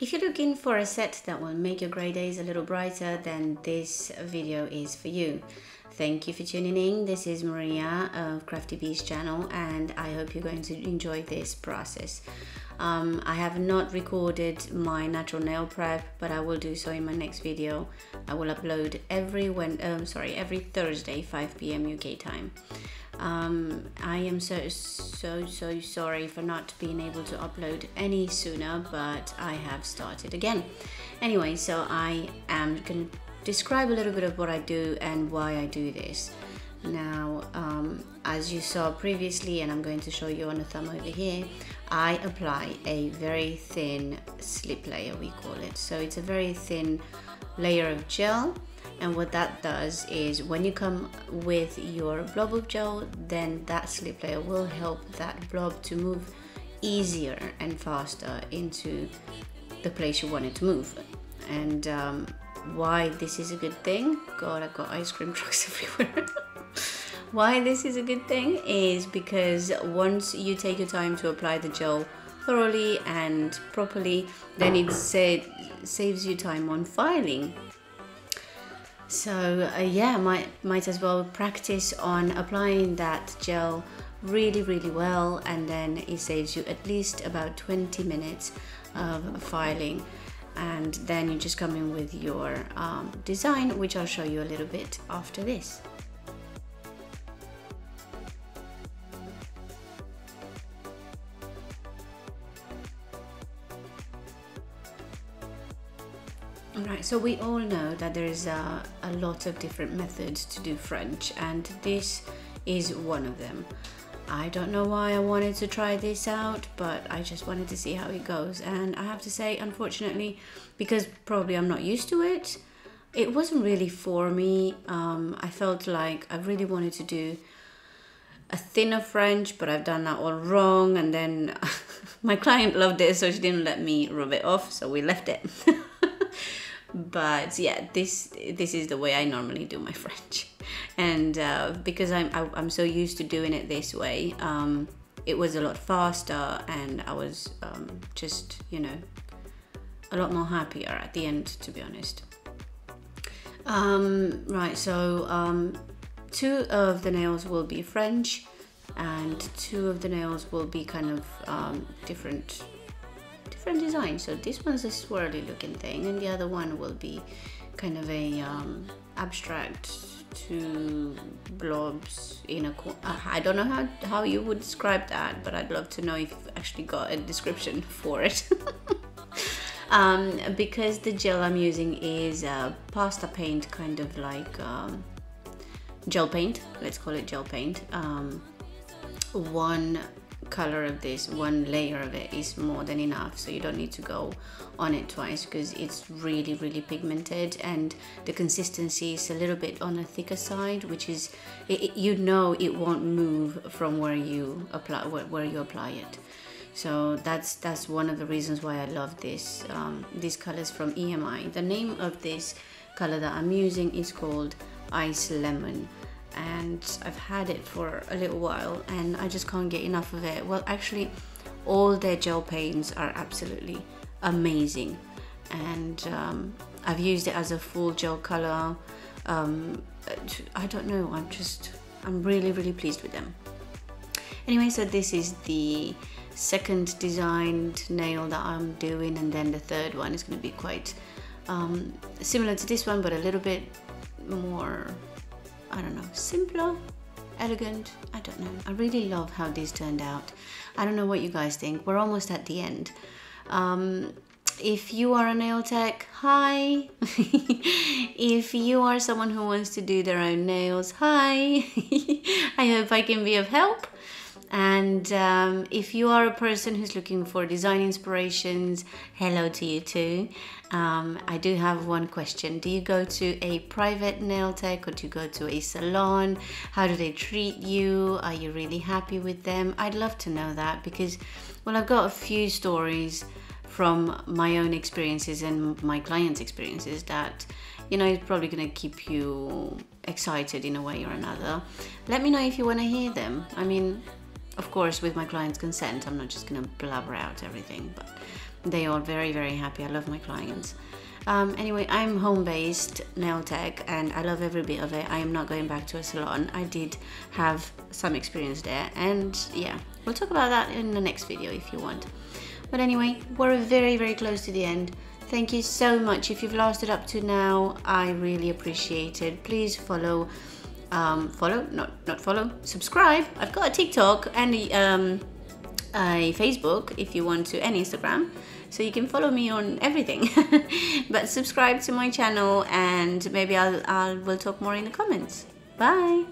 If you're looking for a set that will make your grey days a little brighter, then this video is for you. Thank you for tuning in. This is Maria of CraftyB's channel, and I hope you're going to enjoy this process. I have not recorded my natural nail prep, but I will do so in my next video. I will upload every Thursday, 5 p.m. UK time. I am so sorry for not being able to upload any sooner, but I have started again. Anyway, so I am going to describe a little bit of what I do and why I do this. Now, as you saw previously, and I'm going to show you on the thumb over here, I apply a very thin slip layer, we call it. So it's a very thin layer of gel, and what that does is when you come with your blob of gel, then that slip layer will help that blob to move easier and faster into the place you want it to move. And why this is a good thing, God, I've got ice cream trucks everywhere. Why this is a good thing is because once you take your time to apply the gel thoroughly and properly, then it saves you time on filing. So yeah, might as well practice on applying that gel really well, and then it saves you at least about 20 minutes of filing. And then you just come in with your design, which I'll show you a little bit after this. Right, so we all know that there is a lot of different methods to do French, and this is one of them. I don't know why I wanted to try this out, but I just wanted to see how it goes. And I have to say, unfortunately, because probably I'm not used to it, it wasn't really for me. I felt like I really wanted to do a thinner French, but I've done that all wrong. And then my client loved it, so she didn't let me rub it off, so we left it. But yeah, this is the way I normally do my French, and because I'm so used to doing it this way, it was a lot faster, and I was just, you know, a lot more happier at the end, to be honest. Right, so 2 of the nails will be French, and 2 of the nails will be kind of different design. So this one's a swirly looking thing, and the other one will be kind of a abstract 2 blobs in a corner. I don't know how you would describe that, but I'd love to know if you've actually got a description for it. Because the gel I'm using is pasta paint, kind of like gel paint, let's call it gel paint. One color of this, one layer of it is more than enough, so you don't need to go on it twice, because it's really pigmented, and the consistency is a little bit on the thicker side, which is, you know, it won't move from where you apply it. So that's one of the reasons why I love this these colors from EMI. The name of this color that I'm using is called Ice Lemon, and I've had it for a little while and I just can't get enough of it. Well, actually all their gel paints are absolutely amazing, and I've used it as a full gel color. I don't know, I'm really pleased with them. Anyway, so this is the second designed nail that I'm doing, and then the third one is going to be quite similar to this one, but a little bit more, I don't know, simpler, elegant. I don't know. I really love how these turned out. I don't know what you guys think. We're almost at the end. If you are a nail tech, hi. If you are someone who wants to do their own nails, hi. I hope I can be of help. And if you are a person who's looking for design inspirations, hello to you too. I do have one question. Do you go to a private nail tech, or do you go to a salon? How do they treat you? Are you really happy with them? I'd love to know that, because, well, I've got a few stories from my own experiences and my clients' experiences that, you know, it's probably going to keep you excited in a way or another. Let me know if you want to hear them. I mean, of course, with my client's consent. I'm not just going to blabber out everything, but they are very, very happy. I love my clients. Anyway, I'm home-based nail tech and I love every bit of it. I am not going back to a salon. I did have some experience there, and yeah, we'll talk about that in the next video if you want. But anyway, we're very, very close to the end. Thank you so much. If you've lasted up to now, I really appreciate it. Please follow, subscribe. I've got a TikTok and a Facebook if you want to, and Instagram, so you can follow me on everything. But subscribe to my channel, and maybe we'll talk more in the comments. Bye.